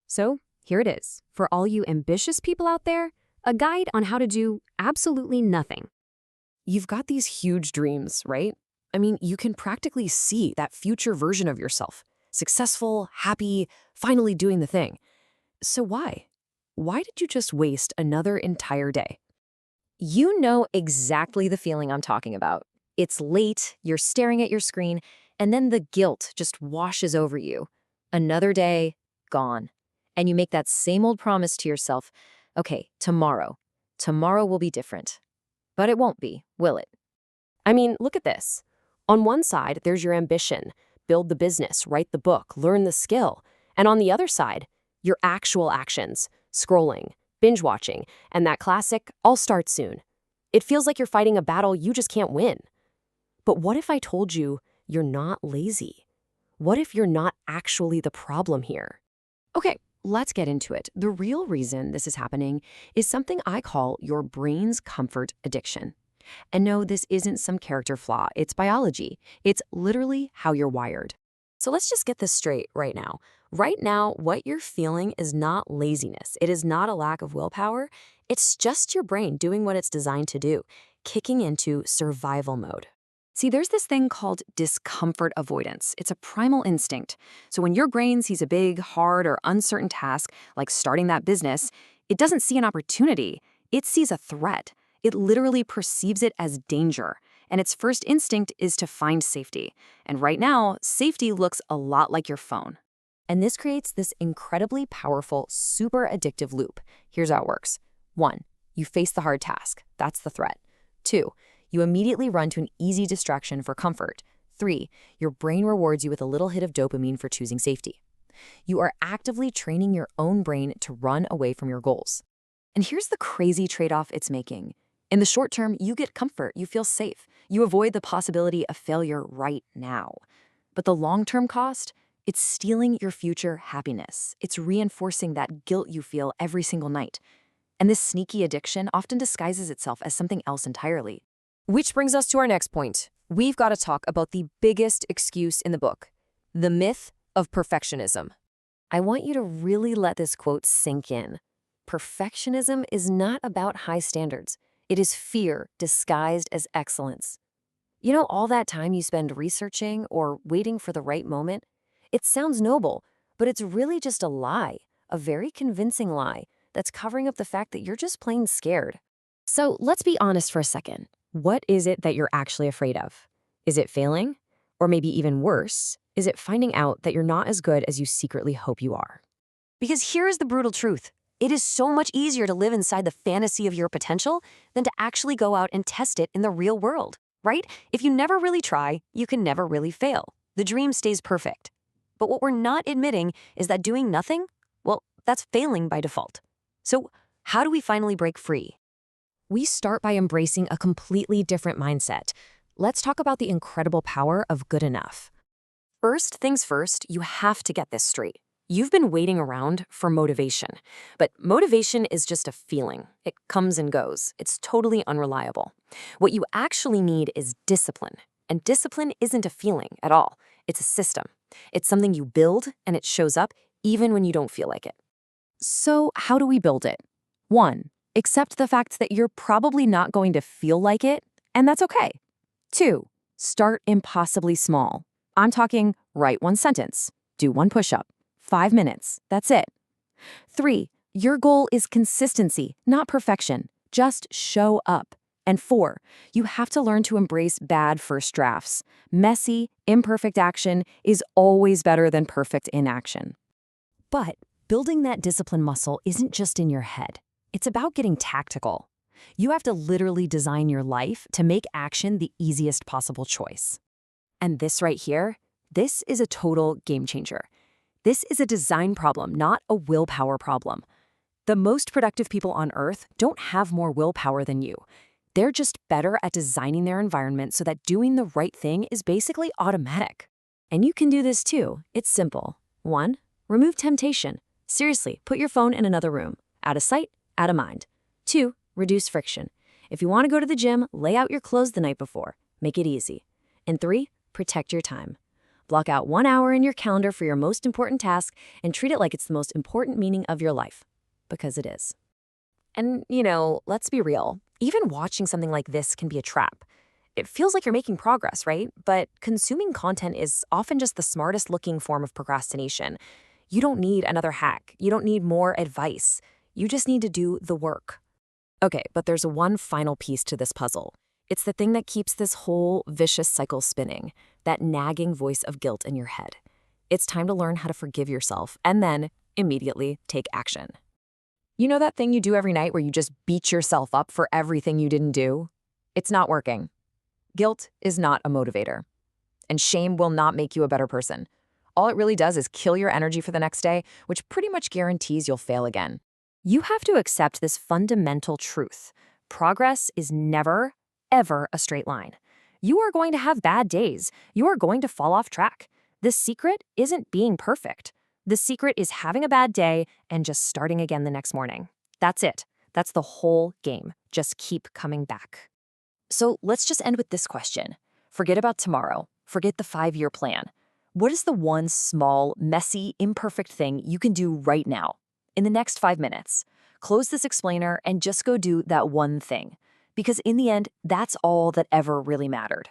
So here it is, for all you ambitious people out there, a guide on how to do absolutely nothing. You've got these huge dreams, right? I mean, you can practically see that future version of yourself. Successful, happy, finally doing the thing. So why? Why did you just waste another entire day? You know exactly the feeling I'm talking about. It's late, you're staring at your screen, and then the guilt just washes over you. Another day, gone. And you make that same old promise to yourself, okay, tomorrow. Tomorrow will be different. But it won't be, will it? I mean, look at this. On one side, there's your ambition. Build the business, write the book, learn the skill. And on the other side, your actual actions, scrolling, binge watching, and that classic, I'll start soon. It feels like you're fighting a battle you just can't win. But what if I told you you're not lazy? What if you're not actually the problem here? Okay, let's get into it. The real reason this is happening is something I call your brain's comfort addiction. And no, this isn't some character flaw. It's biology. It's literally how you're wired. So let's just get this straight right now. Right now, what you're feeling is not laziness. It is not a lack of willpower. It's just your brain doing what it's designed to do, kicking into survival mode. See, there's this thing called discomfort avoidance. It's a primal instinct. So when your brain sees a big, hard, or uncertain task, like starting that business, it doesn't see an opportunity. It sees a threat. It literally perceives it as danger. And its first instinct is to find safety. And right now, safety looks a lot like your phone. And this creates this incredibly powerful, super addictive loop. Here's how it works. 1, you face the hard task. That's the threat. 2, you immediately run to an easy distraction for comfort. 3, your brain rewards you with a little hit of dopamine for choosing safety. You are actively training your own brain to run away from your goals. And here's the crazy trade-off it's making. In the short term, you get comfort, you feel safe. You avoid the possibility of failure right now. But the long-term cost? It's stealing your future happiness. It's reinforcing that guilt you feel every single night. And this sneaky addiction often disguises itself as something else entirely. Which brings us to our next point. We've got to talk about the biggest excuse in the book, the myth of perfectionism. I want you to really let this quote sink in. Perfectionism is not about high standards. It is fear disguised as excellence. You know, all that time you spend researching or waiting for the right moment? It sounds noble, but it's really just a lie, a very convincing lie that's covering up the fact that you're just plain scared. So let's be honest for a second. What is it that you're actually afraid of? Is it failing? Or maybe even worse, is it finding out that you're not as good as you secretly hope you are? Because here's the brutal truth. It is so much easier to live inside the fantasy of your potential than to actually go out and test it in the real world, right? If you never really try, you can never really fail. The dream stays perfect. But what we're not admitting is that doing nothing, well, that's failing by default. So how do we finally break free? We start by embracing a completely different mindset. Let's talk about the incredible power of good enough. First things first, you have to get this straight. You've been waiting around for motivation, but motivation is just a feeling. It comes and goes. It's totally unreliable. What you actually need is discipline, and discipline isn't a feeling at all. It's a system. It's something you build, and it shows up even when you don't feel like it. So how do we build it? 1, accept the fact that you're probably not going to feel like it, and that's okay. 2, start impossibly small. I'm talking write 1 sentence, do 1 push-up, 5 minutes, that's it. 3, your goal is consistency, not perfection. Just show up. And 4, you have to learn to embrace bad first drafts. Messy, imperfect action is always better than perfect inaction. But building that discipline muscle isn't just in your head. It's about getting tactical. You have to literally design your life to make action the easiest possible choice. And this right here, this is a total game changer. This is a design problem, not a willpower problem. The most productive people on Earth don't have more willpower than you. They're just better at designing their environment so that doing the right thing is basically automatic. And you can do this too. It's simple. 1, remove temptation. Seriously, put your phone in another room. Out of sight, out of mind. 2, reduce friction. If you want to go to the gym, lay out your clothes the night before. Make it easy. And 3, protect your time. Block out 1 hour in your calendar for your most important task and treat it like it's the most important meaning of your life. Because it is. And, let's be real. Even watching something like this can be a trap. It feels like you're making progress, right? But consuming content is often just the smartest looking form of procrastination. You don't need another hack. You don't need more advice. You just need to do the work. Okay, but there's one final piece to this puzzle. It's the thing that keeps this whole vicious cycle spinning, that nagging voice of guilt in your head. It's time to learn how to forgive yourself and then immediately take action. You know that thing you do every night where you just beat yourself up for everything you didn't do? It's not working. Guilt is not a motivator, and shame will not make you a better person. All it really does is kill your energy for the next day, which pretty much guarantees you'll fail again. You have to accept this fundamental truth. Progress is never, ever a straight line. You are going to have bad days. You are going to fall off track. The secret isn't being perfect. The secret is having a bad day and just starting again the next morning. That's it. That's the whole game. Just keep coming back. So let's just end with this question. Forget about tomorrow. Forget the 5-year plan. What is the one small, messy, imperfect thing you can do right now? In the next 5 minutes, close this explainer and just go do that one thing. Because in the end, that's all that ever really mattered.